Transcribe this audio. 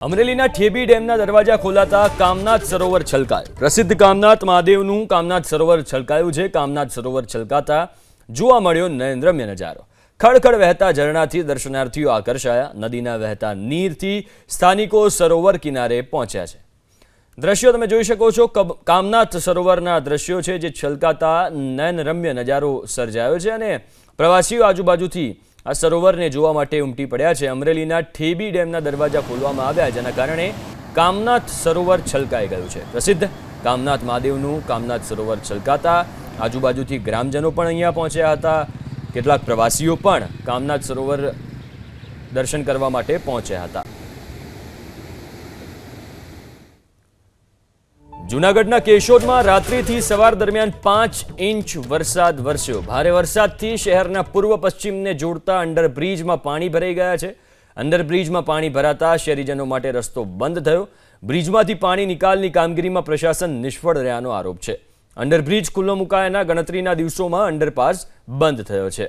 અમરેલીના ઠેબી ડેમના દરવાજા ખોલાતા કામનાથ સરોવર છલકાયું। પ્રસિદ્ધ કામનાથ મહાદેવનું કામનાથ સરોવર છલકાયું છે। કામનાથ સરોવર છલકાતા જોવા મળ્યો નયનરમ્ય નજારો। ખડખડ વહેતા ઝરણાથી દર્શનાર્થીઓ આકર્ષાયા। નદીના વહેતા નીરથી સ્થાનિકો સરોવર કિનારે પહોંચ્યા છે। દ્રશ્યો તમે જોઈ શકો છો। કામનાથ સરોવરના દ્રશ્યો છે જે છલકાતા નયનરમ્ય નજારો સર્જાયો છે અને પ્રવાસીઓ આજુબાજુથી આ સરોવરને જોવા માટે ઉમટી પડ્યા છે। અમરેલીના ઠેબી ડેમના દરવાજા ખોલવામાં આવ્યા જેના કારણે કામનાથ સરોવર છલકાઈ ગયું છે। પ્રસિદ્ધ કામનાથ મહાદેવનું કામનાથ સરોવર છલકાતા આજુબાજુથી ગ્રામજનો પણ અહીંયા પહોંચ્યા હતા। કેટલાક પ્રવાસીઓ પણ કામનાથ સરોવર દર્શન કરવા માટે પહોંચ્યા હતા। જૂનાગઢના કેશોદમાં રાત્રિથી સવાર દરમિયાન 5 ઇંચ વરસાદ વરસ્યો। ભારે વરસાદથી શહેરના પૂર્વ પશ્ચિમને જોડતા અંડરબ્રિજમાં પાણી ભરાઈ ગયા છે। અંડરબ્રિજમાં પાણી ભરાતા શહેરીજનો માટે રસ્તો બંધ થયો। બ્રિજમાંથી પાણી નિકાલની કામગીરીમાં પ્રશાસન નિષ્ફળ રહ્યાનો આરોપ છે। અંડરબ્રિજ ખુલ્લો મુકાયાના ગણતરીના દિવસોમાં અંડરપાસ બંધ થયો છે।